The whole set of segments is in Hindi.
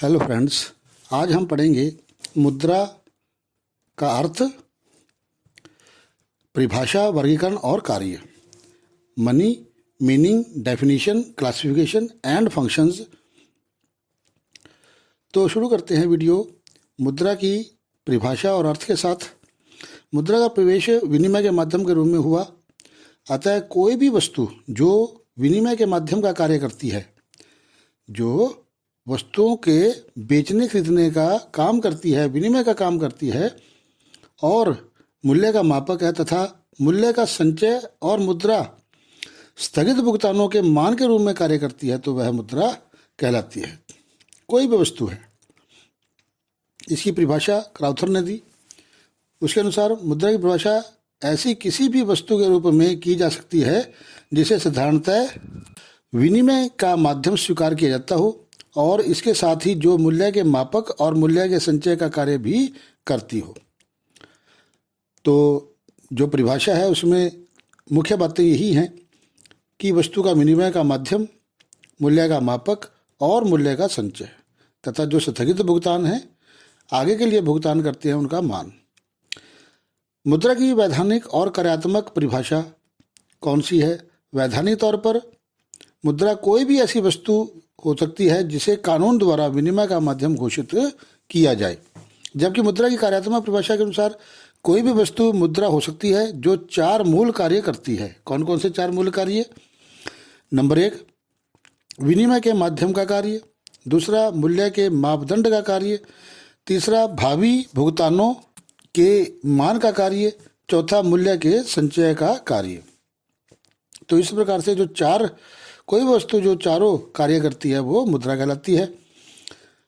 हेलो फ्रेंड्स, आज हम पढ़ेंगे मुद्रा का अर्थ, परिभाषा, वर्गीकरण और कार्य। Money, meaning, definition, classification and functions. तो शुरू करते हैं वीडियो मुद्रा की परिभाषा और अर्थ के साथ। मुद्रा का प्रवेश विनिमय के माध्यम के रूप में हुआ। अतः कोई भी वस्तु जो विनिमय के माध्यम का कार्य करती है, जो वस्तुओं के बेचने खरीदने का काम करती है, विनिमय का काम करती है और मूल्य का मापक है तथा मूल्य का संचय और मुद्रा स्थगित भुगतानों के मान के रूप में कार्य करती है, तो वह मुद्रा कहलाती है। कोई भी वस्तु है, इसकी परिभाषा क्राउथर ने दी। उसके अनुसार मुद्रा की परिभाषा ऐसी किसी भी वस्तु के रूप में की जा सकती है जिसे साधारणतः विनिमय का माध्यम स्वीकार किया जाता हो और इसके साथ ही जो मूल्य के मापक और मूल्य के संचय का कार्य भी करती हो। तो जो परिभाषा है उसमें मुख्य बातें यही हैं कि वस्तु का विनिमय का माध्यम, मूल्य का मापक और मूल्य का संचय तथा जो स्थगित भुगतान है, आगे के लिए भुगतान करते हैं, उनका मान। मुद्रा की वैधानिक और कार्यात्मक परिभाषा कौन सी है? वैधानिक तौर पर मुद्रा कोई भी ऐसी वस्तु हो सकती है जिसे कानून द्वारा विनिमय का माध्यम घोषित किया जाए, जबकि मुद्रा की कार्यात्मक परिभाषा के अनुसार कोई भी वस्तु मुद्रा हो सकती है जो 4 मूल कार्य करती है। कौन कौन से 4 मूल कार्य? नंबर 1, विनिमय के माध्यम का कार्य। दूसरा, मूल्य के मापदंड का कार्य। तीसरा, भावी भुगतानों के मान का कार्य। चौथा, मूल्य के संचय का कार्य। तो इस प्रकार से जो 4 कोई वस्तु जो चारों कार्य करती है वो मुद्रा कहलाती है।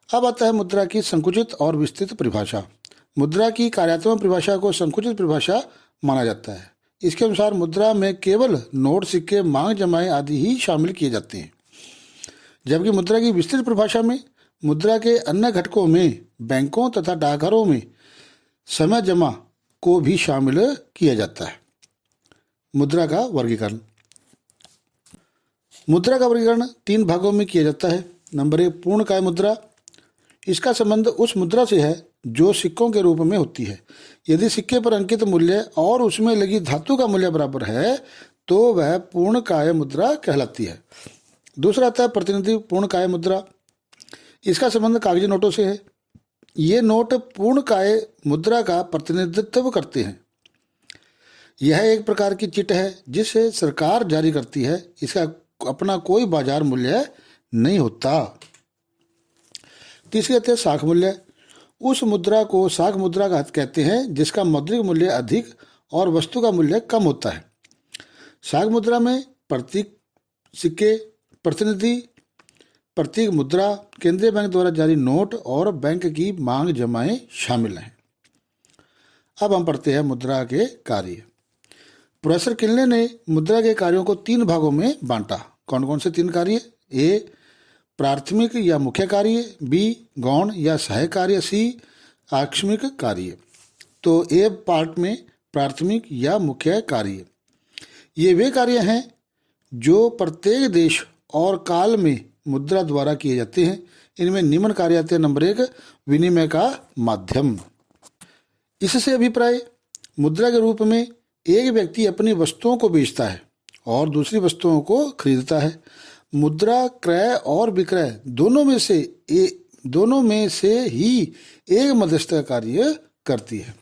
अब आता है मुद्रा की संकुचित और विस्तृत परिभाषा। मुद्रा की कार्यात्मक परिभाषा को संकुचित परिभाषा माना जाता है। इसके अनुसार मुद्रा में केवल नोट, सिक्के, मांग जमाएं आदि ही शामिल किए जाते हैं, जबकि मुद्रा की विस्तृत परिभाषा में मुद्रा के अन्य घटकों में बैंकों तथा डाकघरों में समय जमा को भी शामिल किया जाता है। मुद्रा का वर्गीकरण। मुद्रा का वर्गीकरण 3 भागों में किया जाता है। नंबर 1, पूर्णकाय मुद्रा। इसका संबंध उस मुद्रा से है जो सिक्कों के रूप में होती है। यदि सिक्के पर अंकित मूल्य और उसमें लगी धातु का मूल्य बराबर है तो वह पूर्णकाय मुद्रा कहलाती है। दूसरा आता है प्रतिनिधि पूर्णकाय मुद्रा। इसका संबंध कागजी नोटों से है। ये नोट पूर्णकाय मुद्रा का प्रतिनिधित्व करते हैं। यह एक प्रकार की चिट है जिसे सरकार जारी करती है। इसका अपना कोई बाजार मूल्य नहीं होता। तीसरे आते हैं साख मूल्य। उस मुद्रा को साख मुद्रा का कहते हैं जिसका मौद्रिक मूल्य अधिक और वस्तु का मूल्य कम होता है। साख मुद्रा में प्रतीक सिक्के, प्रतिनिधि प्रतीक मुद्रा, केंद्रीय बैंक द्वारा जारी नोट और बैंक की मांग जमाएं शामिल हैं। अब हम पढ़ते हैं मुद्रा के कार्य। प्रोफेसर किल्ले ने मुद्रा के कार्यों को 3 भागों में बांटा। कौन कौन से 3 कार्य? ए, प्राथमिक या मुख्य कार्य। बी, गौण या सहायक कार्य। सी, आकस्मिक कार्य। तो ए पार्ट में प्राथमिक या मुख्य कार्य, ये वे कार्य हैं जो प्रत्येक देश और काल में मुद्रा द्वारा किए जाते हैं। इनमें निम्न कार्य आते हैं। नंबर 1, विनिमय का माध्यम। इससे अभिप्राय, मुद्रा के रूप में एक व्यक्ति अपनी वस्तुओं को बेचता है और दूसरी वस्तुओं को खरीदता है। मुद्रा क्रय और विक्रय दोनों में से ही एक मध्यस्थ का कार्य करती है।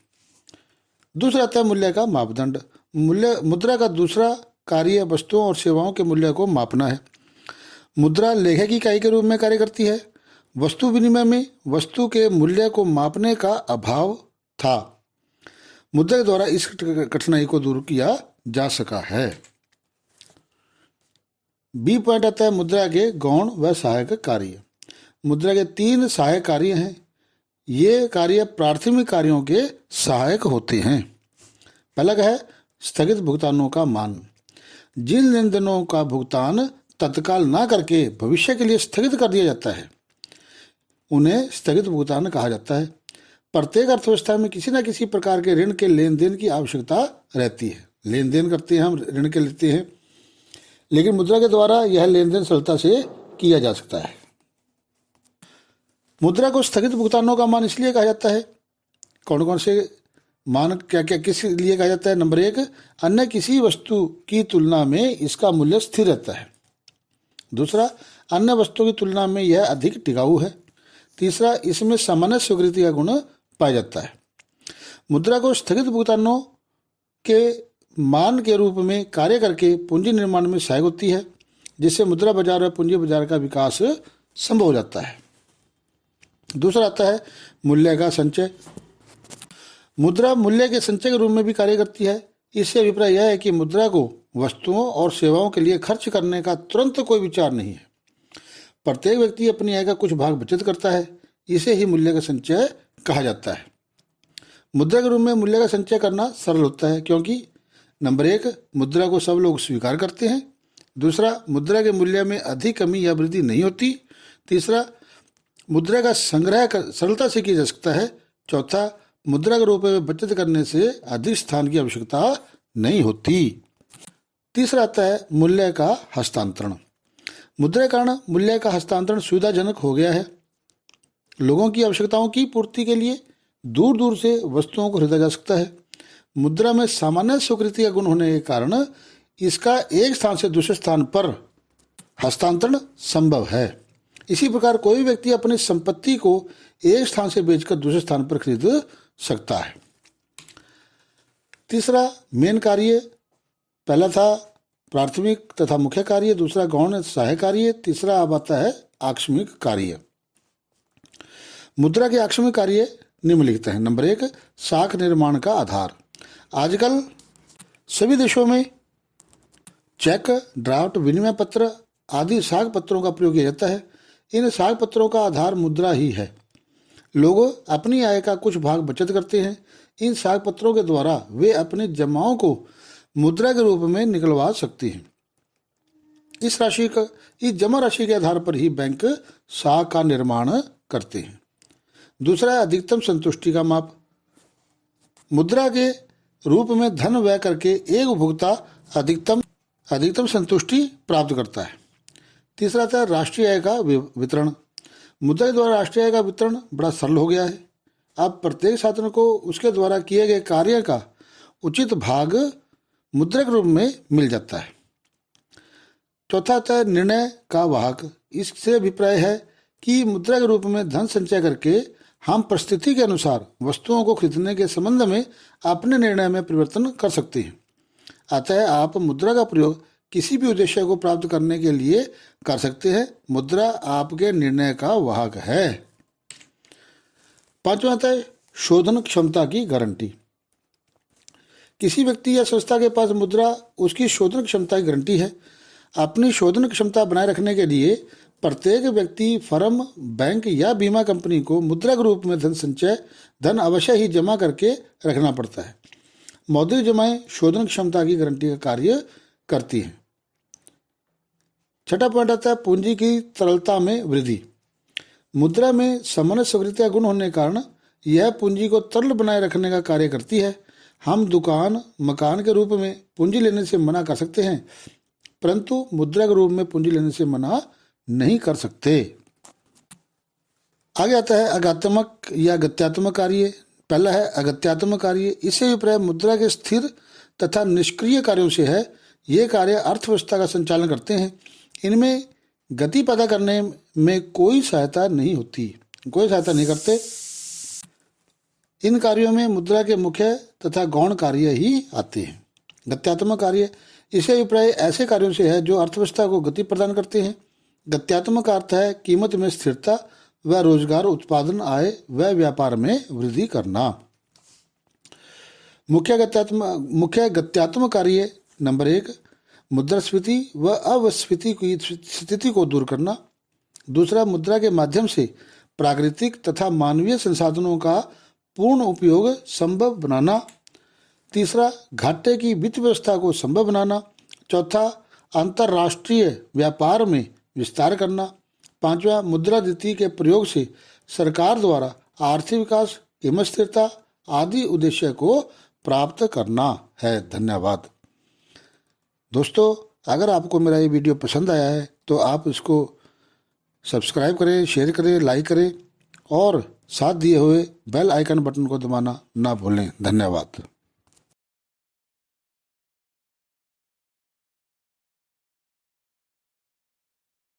दूसरा आता है मूल्य का मापदंड। मुद्रा का दूसरा कार्य वस्तुओं और सेवाओं के मूल्य को मापना है। मुद्रा लेखा की इकाई के रूप में कार्य करती है। वस्तु विनिमय में वस्तु के मूल्य को मापने का अभाव था। मुद्रा के द्वारा इस कठिनाई को दूर किया जा सका है। बी पॉइंट आता है मुद्रा के गौण व सहायक कार्य। मुद्रा के 3 सहायक कार्य हैं। ये कार्य प्राथमिक कार्यों के सहायक होते हैं। पहला है स्थगित भुगतानों का मान। जिन लेन देनों का भुगतान तत्काल ना करके भविष्य के लिए स्थगित कर दिया जाता है, उन्हें स्थगित भुगतान कहा जाता है। प्रत्येक अर्थव्यवस्था में किसी न किसी प्रकार के ऋण के लेन देन की आवश्यकता रहती है। लेन देन करते हैं, हम ऋण के लेते हैं, लेकिन मुद्रा के द्वारा यह लेन देन सरलता से किया जा सकता है। मुद्रा को स्थगित भुगतानों का मान इसलिए कहा जाता है, कौन कौन से मान क्या क्या किस लिए कहा जाता है? नंबर 1, अन्य किसी वस्तु की तुलना में इसका मूल्य स्थिर रहता है। दूसरा, अन्य वस्तुओं की तुलना में यह अधिक टिकाऊ है। तीसरा, इसमें सामान्य स्वीकृति का गुण पाया जाता है। मुद्रा को स्थगित भुगतानों के मान के रूप में कार्य करके पूंजी निर्माण में सहायक होती है, जिससे मुद्रा बाजार और पूंजी बाजार का विकास संभव हो जाता है। दूसरा आता है मूल्य का संचय। मुद्रा मूल्य के संचय के रूप में भी कार्य करती है। इससे अभिप्राय यह है कि मुद्रा को वस्तुओं और सेवाओं के लिए खर्च करने का तुरंत कोई विचार नहीं है। प्रत्येक व्यक्ति अपनी आय का कुछ भाग बचत करता है, इसे ही मूल्य का संचय कहा जाता है। मुद्रा के रूप में मूल्य का संचय करना सरल होता है, क्योंकि नंबर 1, मुद्रा को सब लोग स्वीकार करते हैं। दूसरा, मुद्रा के मूल्य में अधिक कमी या वृद्धि नहीं होती। तीसरा, मुद्रा का संग्रह सरलता से किया जा सकता है। चौथा, मुद्रा के रूप में बचत करने से अधिक स्थान की आवश्यकता नहीं होती। तीसरा आता है मूल्य का हस्तांतरण। मुद्रा के कारण मूल्य का हस्तांतरण सुविधाजनक हो गया है। लोगों की आवश्यकताओं की पूर्ति के लिए दूर दूर से वस्तुओं को खरीदा जा सकता है। मुद्रा में सामान्य स्वीकृति का गुण होने के कारण इसका एक स्थान से दूसरे स्थान पर हस्तांतरण संभव है। इसी प्रकार कोई भी व्यक्ति अपनी संपत्ति को एक स्थान से बेचकर दूसरे स्थान पर खरीद सकता है। तीसरा मेन कार्य, पहला था प्राथमिक तथा मुख्य कार्य, दूसरा गौण सहायक कार्य, तीसरा अब आता है आकस्मिक कार्य। मुद्रा के आकस्मिक कार्य निम्नलिखित हैं। नंबर 1, साख निर्माण का आधार। आजकल सभी देशों में चेक, ड्राफ्ट, विनिमय पत्र आदि साख पत्रों का प्रयोग किया जाता है। इन साख पत्रों का आधार मुद्रा ही है। लोग अपनी आय का कुछ भाग बचत करते हैं। इन साख पत्रों के द्वारा वे अपने जमाओं को मुद्रा के रूप में निकलवा सकते हैं। इस जमा राशि के आधार पर ही बैंक साख का निर्माण करते हैं। दूसरा है अधिकतम संतुष्टि का माप। मुद्रा के रूप में धन व्यय करके एक उपभोक्ता अधिकतम संतुष्टि प्राप्त करता है। तीसरा था राष्ट्रीय आय का वितरण। मुद्रा के द्वारा राष्ट्रीय आय का वितरण बड़ा सरल हो गया है। अब प्रत्येक छात्र को उसके द्वारा किए गए कार्य का उचित भाग मुद्रा के रूप में मिल जाता है। चौथा आता है निर्णय का वाहक। इससे अभिप्राय है कि मुद्रा के रूप में धन संचय करके हम परिस्थिति के अनुसार वस्तुओं को खरीदने के संबंध में अपने निर्णय में परिवर्तन कर सकते हैं। अतः आप मुद्रा का प्रयोग किसी भी उद्देश्य को प्राप्त करने के लिए कर सकते हैं। मुद्रा आपके निर्णय का वाहक है। पांचवा आता है शोधन क्षमता की गारंटी। किसी व्यक्ति या संस्था के पास मुद्रा उसकी शोधन क्षमता की गारंटी है। अपनी शोधन क्षमता बनाए रखने के लिए प्रत्येक व्यक्ति, फर्म, बैंक या बीमा कंपनी को मुद्रा के रूप में धन अवश्य ही जमा करके रखना पड़ता है। मौद्रिक जमाएं शोधन क्षमता की गारंटी का कार्य करती हैं। छठा पॉइंट आता है पूंजी की तरलता में वृद्धि। मुद्रा में सामान्य स्वीकृति का गुण होने के कारण यह पूंजी को तरल बनाए रखने का कार्य करती है। हम दुकान, मकान के रूप में पूंजी लेने से मना कर सकते हैं, परंतु मुद्रा के रूप में पूंजी लेने से मना नहीं कर सकते। आगे आता है अगत्यात्मक या गत्यात्मक कार्य। पहला है अगत्यात्मक कार्य। इससे अभिप्राय मुद्रा के स्थिर तथा निष्क्रिय कार्यों से है। ये कार्य अर्थव्यवस्था का संचालन करते हैं। इनमें गति पैदा करने में कोई सहायता नहीं करते। इन कार्यों में मुद्रा के मुख्य तथा गौण कार्य ही आते हैं। गत्यात्मक कार्य, इससे अभिप्राय ऐसे कार्यों से है जो अर्थव्यवस्था को गति प्रदान करते हैं। गत्यात्मक अर्थ है कीमत में स्थिरता व रोजगार, उत्पादन, आय व व्यापार में वृद्धि करना। मुख्य गत्यात्मक कार्य नंबर 1, मुद्रास्फीति व अवस्फीति की स्थिति को दूर करना। दूसरा, मुद्रा के माध्यम से प्राकृतिक तथा मानवीय संसाधनों का पूर्ण उपयोग संभव बनाना। तीसरा, घाटे की वित्त व्यवस्था को संभव बनाना। चौथा, अंतर्राष्ट्रीय व्यापार में विस्तार करना। पांचवा, मुद्रा नीति के प्रयोग से सरकार द्वारा आर्थिक विकास, कीमत स्थिरता आदि उद्देश्य को प्राप्त करना है। धन्यवाद दोस्तों। अगर आपको मेरा ये वीडियो पसंद आया है तो आप इसको सब्सक्राइब करें, शेयर करें, लाइक करें और साथ दिए हुए बेल आइकन बटन को दबाना ना भूलें। धन्यवाद।